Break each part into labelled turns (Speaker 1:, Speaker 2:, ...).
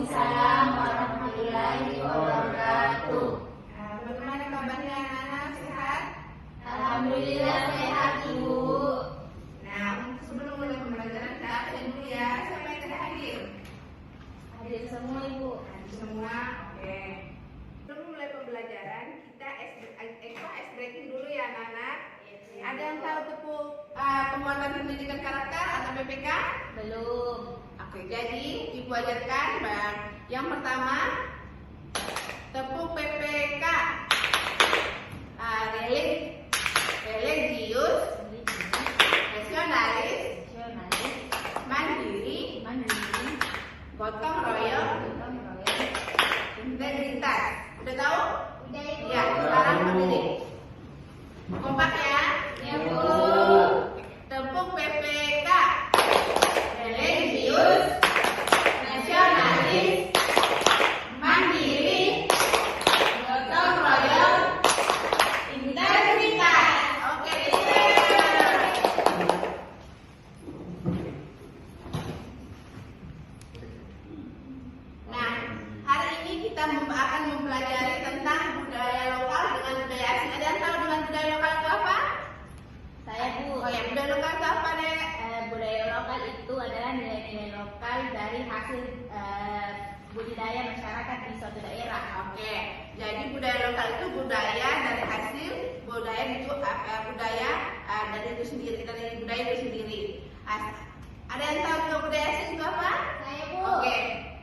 Speaker 1: Waalaikumsalam warahmatullahi wabarakatuh.
Speaker 2: Bagaimana kabarnya anak-anak, sehat?
Speaker 1: Alhamdulillah sehat Ibu.
Speaker 2: Nah, sebelum mulai pembelajaran kita absen dulu ya. Siapa yang tidak hadir?
Speaker 1: Hadir semua Ibu.
Speaker 2: Hadir semua, oke. Sebelum mulai pembelajaran kita ice breaking dulu ya anak-anak. Ada yang tahu tepuk penguatan pendidikan karakter atau PPK?
Speaker 1: Belum.
Speaker 2: Oke, jadi Ibu ajarkan yang pertama tepuk PPK. Religius, nasionalis, mandiri, gotong royong, integritas. Udah tahu?
Speaker 1: Udah Ibu.
Speaker 2: Ya, sekarang berdiri. Kompak ya?
Speaker 1: Ya Bu.
Speaker 2: Tepuk PPK. Religius, nasionalis, mandiri, gotong royong, integritas. Oke. Nah, hari ini kita akan mempelajari tentang budaya lokal dengan budaya asing. Ada yang tahu dengan budaya lokal itu apa?
Speaker 1: Saya Bu.
Speaker 2: Oh ya, budaya lokal itu apa, Dek?
Speaker 1: Budaya lokal itu adalah nilai-nilai lokal dari hasil budidaya masyarakat di suatu daerah.
Speaker 2: Oke, jadi budaya lokal itu budaya dari hasil budaya itu budaya dari itu sendiri, dari budaya itu sendiri. Ada yang tahu juga budaya asing itu apa?
Speaker 1: Saya Bu.
Speaker 2: Oke,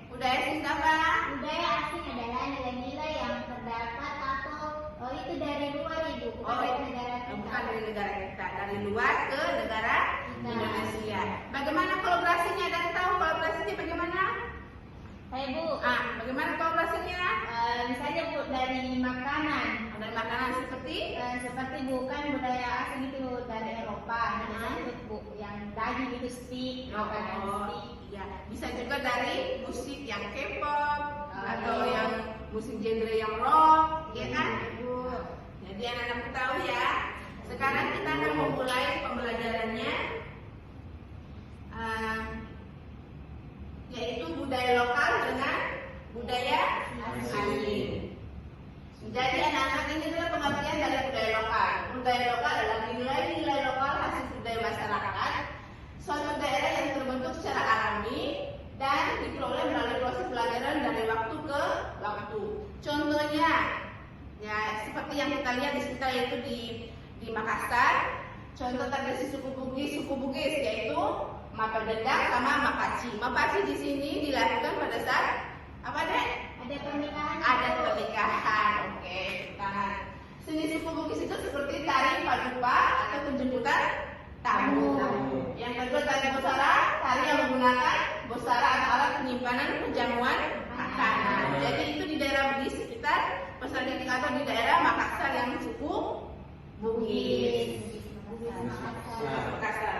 Speaker 2: budaya asing itu apa?
Speaker 1: Budaya asing adalah nilai-nilai yang terdapat atau itu dari luar Ibu, bukan dari negara kita.
Speaker 2: Bukan dari negara kita, dari luar ke negara Indonesia. Bagaimana kolaborasinya? Ada yang tahu kolaborasinya bagaimana?
Speaker 1: Saya Bu.
Speaker 2: Bagaimana kolaborasinya?
Speaker 1: Misalnya Bu dari makanan.
Speaker 2: Ada makanan seperti
Speaker 1: Seperti bukan budaya asing itu dari Eropa, misalnya Bu yang daging itu steak, makanan steak.
Speaker 2: Ya, bisa juga dari musik yang K-pop atau yang musik genre yang rock, ya kan?
Speaker 1: Bu.
Speaker 2: Jadi anak-anak tahu ya. Sekarang kita akan memulai pembelajarannya, yaitu budaya lokal dengan budaya asing. Jadi anak-anak ini adalah pengertian dari budaya lokal. Budaya lokal adalah nilai-nilai lokal hasil budaya masyarakat suatu daerah yang terbentuk secara alami dan diperoleh melalui proses pelajaran dari waktu ke waktu. Contohnya, ya seperti yang kita lihat di sekitar yaitu di Makassar. Contoh tradisi suku Bugis yaitu Mapedendang sama Mapaci. Mapaci di sini dilakukan pada saat apa deh?
Speaker 1: Ada pernikahan.
Speaker 2: Ada pernikahan. Oke, tangan. Seni suku Bugis itu seperti tari padupa atau penjemputan tamu. Yang kedua tari bosara, tari yang menggunakan bosara atau alat penyimpanan penjamuan makanan. Jadi itu di daerah Bugis sekitar Pasar Didik atau di daerah Makassar yang suku Bugis. Makassar.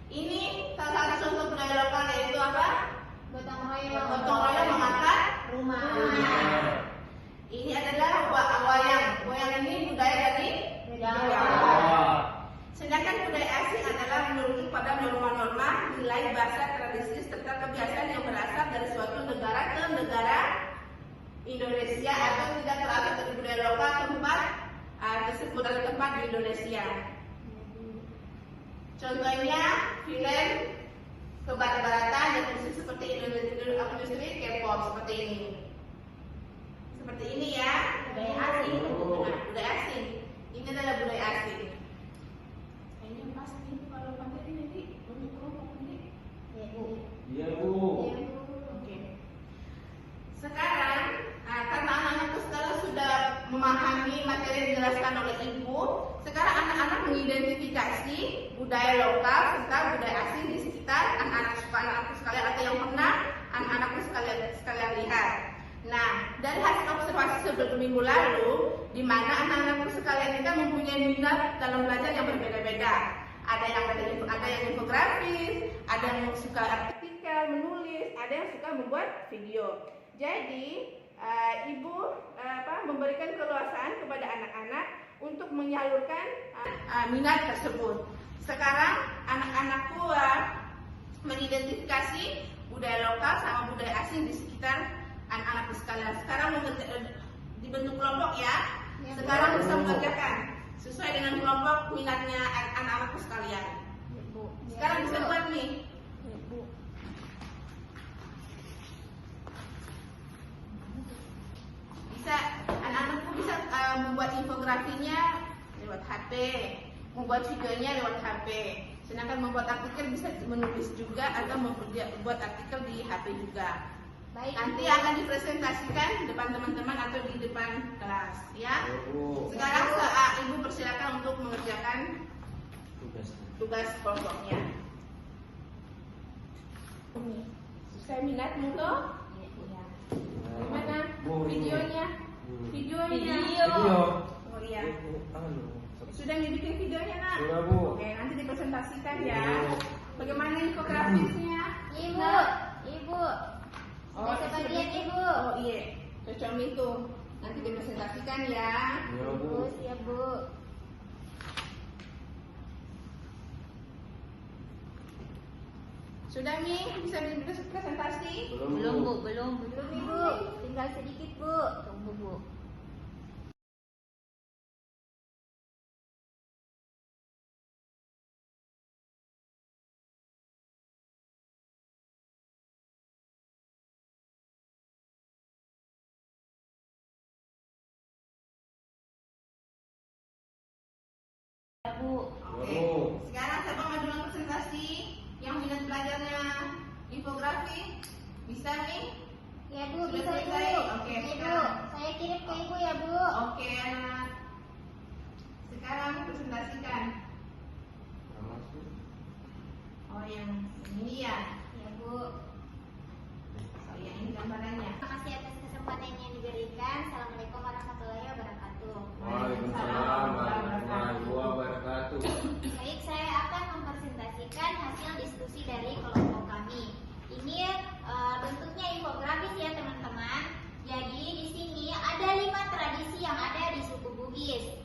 Speaker 2: Ini salah satu contoh budaya lokal yaitu apa?
Speaker 1: Gotong royong.
Speaker 2: Gotong royong mengangkat
Speaker 1: rumah.
Speaker 2: Ini adalah wayang. Wayang ini budaya dari
Speaker 1: Jawa.
Speaker 2: Sedangkan budaya asing adalah merujuk pada norma-norma, nilai bahasa, tradisi serta kebiasaan yang berasal dari suatu negara ke negara Indonesia atau tidak terlalu dari budaya lokal tempat tersebut atau tempat di Indonesia. Contohnya film kebarat-baratan dan musik seperti industri K-pop seperti ini. Seperti ini ya.
Speaker 1: Budaya asing.
Speaker 2: Budaya asing. Ini adalah budaya asing. Kayaknya pas ini kalau pakai ini nanti untuk kelompok ini.
Speaker 1: Ya Bu.
Speaker 3: Iya Bu.
Speaker 2: Oke. Sekarang karena anak-anak sekarang sudah memahami materi yang dijelaskan oleh Ibu, sekarang anak-anak mengidentifikasi budaya lokal serta budaya asing di sekitar anak-anakku sekalian atau yang pernah anak-anakku sekalian lihat. Nah, dari hasil observasi beberapa minggu lalu, di mana anak-anakku sekalian kita mempunyai minat dalam belajar yang berbeda-beda. Ada yang infografis, ada yang suka artikel, menulis, ada yang suka membuat video. Jadi Ibu memberikan keleluasaan kepada anak-anak untuk menyalurkan minat tersebut. Sekarang anak-anakku mengidentifikasi budaya lokal sama budaya asing di sekitar anak-anak sekalian. Sekarang dibentuk kelompok ya. Sekarang bisa mengerjakan sesuai dengan kelompok minatnya anak-anak sekalian. Sekarang bisa buat nih. Bisa anak-anakku bisa membuat infografinya lewat HP, membuat videonya lewat HP. Sedangkan membuat artikel bisa menulis juga atau membuat artikel di HP juga.
Speaker 1: Baik.
Speaker 2: Nanti akan dipresentasikan di depan teman-teman atau di depan kelas, ya. Sekarang Ibu persilakan untuk mengerjakan tugas kelompoknya. Saya minatmu toh? Gimana videonya? Video. Oh iya. Sudah dibikin videonya nak?
Speaker 3: Sudah, Bu.
Speaker 2: Oke, nanti dipresentasikan ya. Bagaimana infografisnya?
Speaker 1: Ibu.
Speaker 2: Oh,
Speaker 1: Sebagian Ibu.
Speaker 2: Oh iya, cocok itu. Nanti dipresentasikan ya.
Speaker 3: Ya, Bu.
Speaker 1: Siap Bu.
Speaker 2: Sudah Mi, bisa presentasi?
Speaker 1: Belum Ibu. Tinggal sedikit Bu. Tunggu Bu. Bu.
Speaker 2: Oke. Sekarang siapa mau duluan presentasi? Yang minat belajarnya infografi? Bisa nih?
Speaker 1: Ya Bu,
Speaker 2: Sudah
Speaker 1: bisa Ibu.
Speaker 2: selesai? Oke,
Speaker 1: Ya, Bu.
Speaker 2: sekarang.
Speaker 1: Saya kirim ke Ibu ya Bu.
Speaker 2: Oke anak. Sekarang presentasikan. Oh yang ini ya?
Speaker 1: Ya Bu.
Speaker 2: Oh yang ini gambarannya.
Speaker 1: Terima kasih atas kesempatan yang diberikan. Assalamualaikum warahmatullahi wabarakatuh.
Speaker 3: Waalaikumsalam warahmatullahi wabarakatuh.
Speaker 1: Baik, saya akan mempresentasikan hasil diskusi dari kelompok kami. Ini bentuknya infografis ya teman-teman. Jadi di sini ada 5 tradisi yang ada di suku Bugis.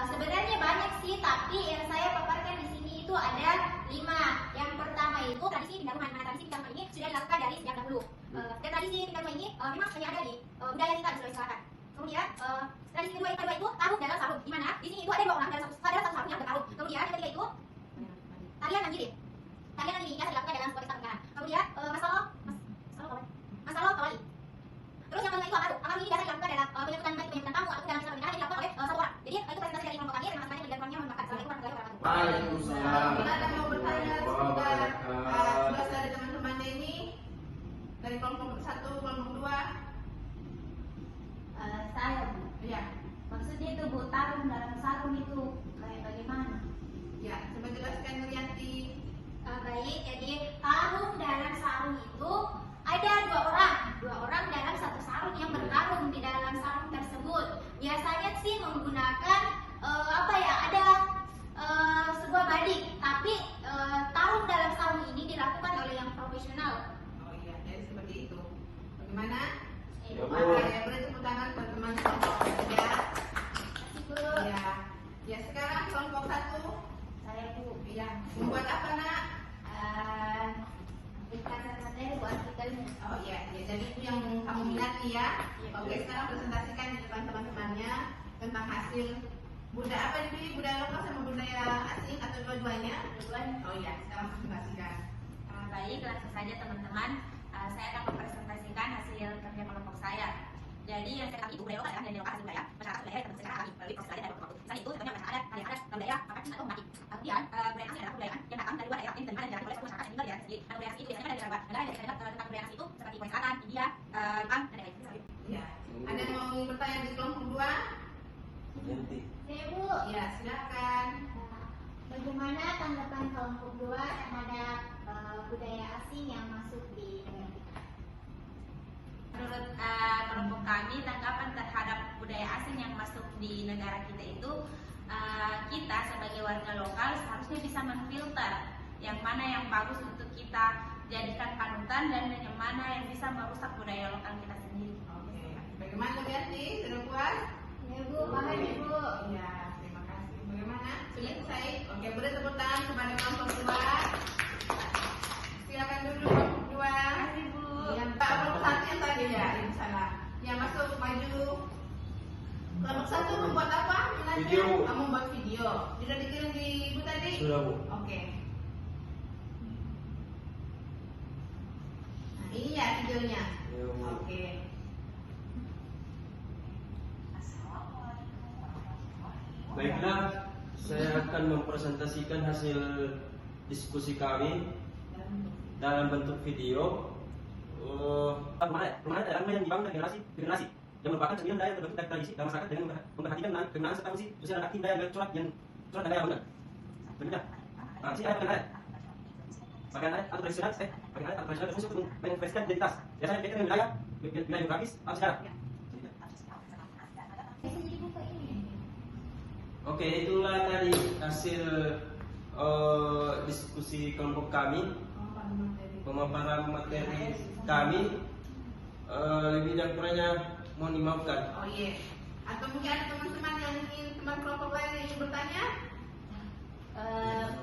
Speaker 1: Sebenarnya banyak sih, tapi yang saya paparkan di sini itu ada 5. Yang pertama itu tradisi pindah-rumah. Nah, tradisi pindah-rumah ini sudah dilakukan dari sejak dahulu. Dan tradisi pindah-rumah ini memang hanya ada di budaya kita di Sulawesi Selatan. Kemudian tradisi kedua itu taruh dalam sarung. Di mana di sini itu ada 2 orang dalam satu sarung yang bertaruh. Kemudian yang ketiga itu tarian Nanggiri. Tarian Nanggiri yang dilakukan dalam sebuah pernikahan. Kemudian masalah kawali. Terus yang kelima itu amaru. Amaru ini biasa dilakukan dalam penyambutan tamu atau dalam pernikahan yang dilakukan oleh satu orang. Jadi itu presentasi dari kelompok kami. Terima kasih banyak yang mohon maaf. Assalamualaikum warahmatullahi wabarakatuh.
Speaker 3: Waalaikumsalam.
Speaker 2: Bila ada mau bertanya tugas dari teman-temannya ini dari kelompok 1, kelompok 2.
Speaker 1: Saya Bu.
Speaker 2: Ya,
Speaker 1: Maksudnya itu Bu, taruh dalam sarung itu kayak bagaimana?
Speaker 2: ya. Coba jelaskan Nurianti.
Speaker 1: Baik, jadi tarung dalam sarung itu ada 2 orang dalam satu sarung yang bertarung di dalam sarung tersebut. Biasanya sih menggunakan ada sebuah badik, tapi tarung dalam sarung ini dilakukan oleh yang profesional.
Speaker 2: Oh iya, jadi seperti itu. Bagaimana?
Speaker 3: Ya, Bu.
Speaker 2: Ya, beri tepuk tangan buat teman kelompok ya.
Speaker 1: Kasih Bu.
Speaker 2: Ya. Ya, sekarang kelompok 1.
Speaker 1: Saya Bu.
Speaker 2: Ya, membuat apa nak?
Speaker 1: Ringkasan materi Bu artikelnya.
Speaker 2: Oh iya, ya, jadi itu yang kamu minati ya.
Speaker 1: Iya.
Speaker 2: Oke, sekarang presentasikan di depan teman-temannya tentang hasil budaya apa dipilih, budaya lokal sama budaya asing atau dua-duanya? Oh iya, sekarang presentasikan.
Speaker 1: Baik, langsung saja teman-teman. Saya akan mempresentasikan hasil kerja kelompok saya. Jadi yang saya itu budaya lokal adalah budaya lokal asli budaya masyarakat budaya dan secara kami melalui proses belajar dan waktu. Selain itu contohnya bahasa adat, tarian adat, budaya, makan atau mati. Kemudian budaya asli adalah kebudayaan yang datang dari luar daerah yang diterima dan dijalani oleh suku masyarakat yang tinggal di daerah sendiri. Dan budaya asli itu biasanya ada di negara negara yang kita tentang budaya asli itu seperti Korea Selatan, India, Jepang, dan lain-lain.
Speaker 2: Ya. Ada yang mau bertanya di kelompok 2?
Speaker 1: Saya Bu.
Speaker 2: Ya, silakan.
Speaker 1: Bagaimana tanggapan kelompok 2 terhadap budaya asing yang masuk di negara kita? Menurut kelompok kami, tanggapan terhadap budaya asing yang masuk di negara kita itu, kita sebagai warga lokal seharusnya bisa menfilter yang mana yang bagus untuk kita jadikan panutan dan yang mana yang bisa merusak budaya lokal kita sendiri.
Speaker 2: Oke. Bagaimana Bianti? Sudah puas?
Speaker 1: Ya Bu, paham ya Bu.
Speaker 2: Iya, terima kasih. Bagaimana? Sudah selesai? Oke, beri tepuk tangan kepada kelompok 2. Silakan
Speaker 3: video, Bu.
Speaker 2: Kamu buat video. Sudah dikirim di Ibu tadi?
Speaker 3: Sudah, Bu.
Speaker 2: Oke. Nah, ini ya videonya.
Speaker 3: Ya, Bu.
Speaker 2: Oke.
Speaker 3: Baiklah, saya akan mempresentasikan hasil diskusi kami dalam bentuk video. Permainan adalah yang dibangun dari generasi ke generasi yang merupakan cerminan budaya yang terbentuk dari tradisi dalam masyarakat dengan memperhatikan kegunaan serta fungsi sosial dan aktif budaya yang corak dan gaya bangunan. Berikutnya, sini ada pakaian adat atau tradisional, pakaian adat atau tradisional berfungsi untuk mengekspresikan identitas. Biasanya berkaitan dengan wilayah geografis atau sejarah.
Speaker 1: Bisa jadi buka ini.
Speaker 3: Oke, itulah tadi hasil diskusi kelompok kami, pemaparan materi kami. Lebih dan kurangnya mohon dimaafkan.
Speaker 2: Oh iya. Atau mungkin ada teman-teman yang ingin teman kelompok lain yang ingin bertanya?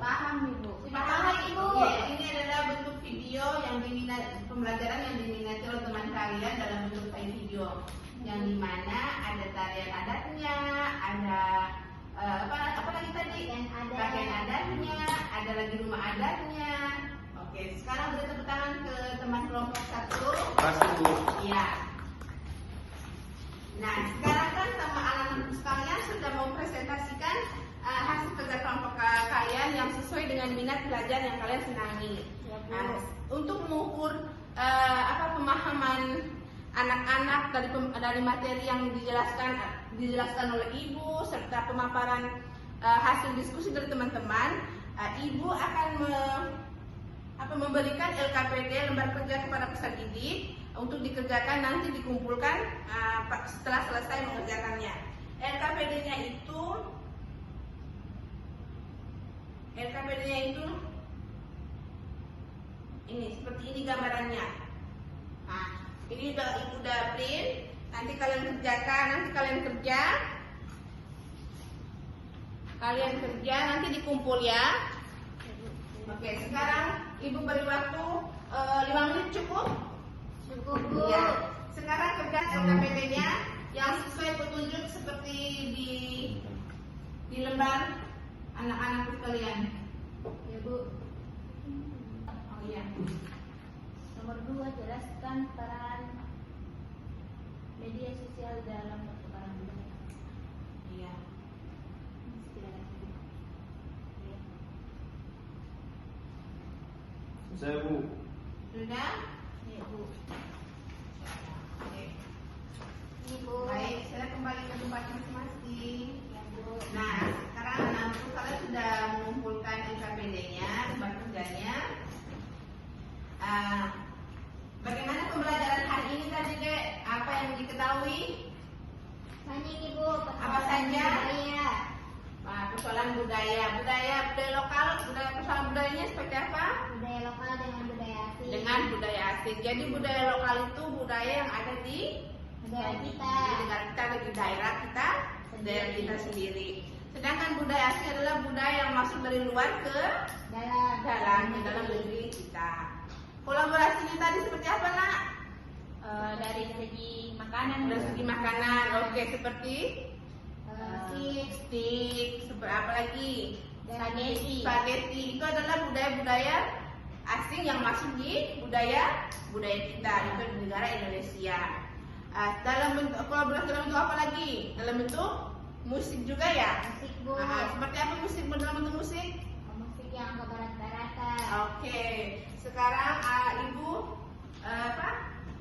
Speaker 1: Paham Ibu.
Speaker 2: Paham Ibu. Ya, ini adalah bentuk video yang diminati, pembelajaran yang diminati oleh teman kalian dalam bentuk file video, yang dimana ada tarian adatnya, ada apa lagi tadi? Pakaian adatnya, ada lagi rumah adatnya. Oke, sekarang beri tepuk tangan ke teman kelompok 1.
Speaker 3: Pasti, Bu.
Speaker 2: Iya. Nah, sekarang kan sama anak-anak sekalian sudah mau presentasikan hasil kerja kelompok kalian yang sesuai dengan minat belajar yang kalian senangi.
Speaker 1: Ya, Bu.
Speaker 2: Nah, untuk mengukur pemahaman anak-anak dari materi yang dijelaskan oleh Ibu serta pemaparan hasil diskusi dari teman-teman, Ibu akan memberikan LKPD lembar kerja kepada peserta didik untuk dikerjakan, nanti dikumpulkan setelah selesai mengerjakannya. LKPD-nya itu ini, seperti ini gambarannya. Nah, ini Ibu udah print, nanti kalian kerjakan, nanti dikumpul ya. Oke, sekarang Ibu beri waktu 5 menit cukup?
Speaker 1: Cukup Bu.
Speaker 2: Ya. Sekarang kerjakan LKPD-nya yang sesuai petunjuk seperti di lembar anak-anak sekalian.
Speaker 1: Ya Bu.
Speaker 2: Oh iya.
Speaker 1: Nomor 2, jelaskan peran media sosial dalam pertukaran budaya.
Speaker 2: Iya.
Speaker 1: Ya.
Speaker 3: Saya, Bu.
Speaker 2: Sudah?
Speaker 1: Ya Bu.
Speaker 2: Oke.
Speaker 1: Ini Bu.
Speaker 2: Baik, saya kembali ke tempat masing-masing.
Speaker 1: Ya Bu.
Speaker 2: Nah, sekarang anak-anakku kalian sudah mengumpulkan LKPD-nya, lembar kerjanya. Bagaimana pembelajaran hari ini tadi, Dek? Apa yang diketahui?
Speaker 1: Banyak Ibu.
Speaker 2: Apa saja?
Speaker 1: Budaya.
Speaker 2: Persoalan budaya lokal, persoalan budayanya seperti apa?
Speaker 1: Budaya lokal dengan budaya asing.
Speaker 2: Dengan budaya asing. Jadi budaya lokal itu budaya yang ada di
Speaker 1: negara kita.
Speaker 2: di negara kita, di daerah kita, daerah kita sendiri. Sedangkan budaya asing adalah budaya yang masuk dari luar ke dalam negeri kita. Kolaborasinya tadi seperti apa, Nak?
Speaker 1: Dari segi makanan.
Speaker 2: Dari segi makanan, oke, seperti
Speaker 1: Stik.
Speaker 2: seperti apa lagi?
Speaker 1: Spaghetti.
Speaker 2: Itu adalah budaya-budaya asing yang masuk di budaya kita, itu di negara Indonesia. Dalam bentuk kolaborasi dalam bentuk apa lagi? Dalam bentuk musik juga ya?
Speaker 1: Musik Bu.
Speaker 2: Seperti apa musik dalam bentuk musik?
Speaker 1: Musik yang ke barat-baratan.
Speaker 2: Oke, sekarang Ibu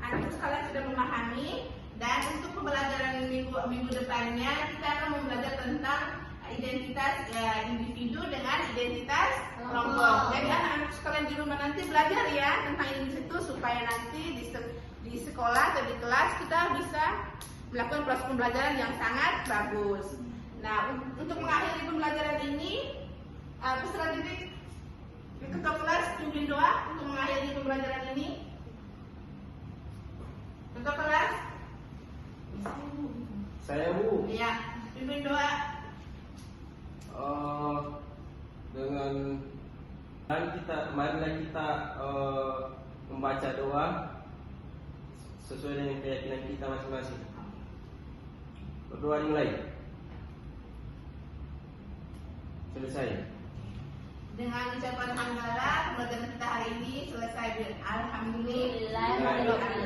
Speaker 2: anak sekalian sudah memahami, dan untuk pembelajaran minggu depannya kita akan belajar tentang identitas individu dengan identitas kelompok. Jadi anak-anak sekalian di rumah nanti belajar ya tentang ini itu supaya nanti di sekolah atau di kelas kita bisa melakukan proses pembelajaran yang sangat bagus. Nah, untuk mengakhiri pembelajaran ini, peserta didik ketua kelas pimpin doa untuk mengakhiri pembelajaran ini. Ketua kelas.
Speaker 3: Saya, Bu.
Speaker 2: Iya, pimpin doa.
Speaker 3: Dengan marilah kita membaca doa sesuai dengan keyakinan kita masing-masing. Berdoa dimulai. Selesai.
Speaker 2: Dengan ucapan hamdalah, pembelajaran kita hari ini selesai. Alhamdulillah.
Speaker 1: Alhamdulillah.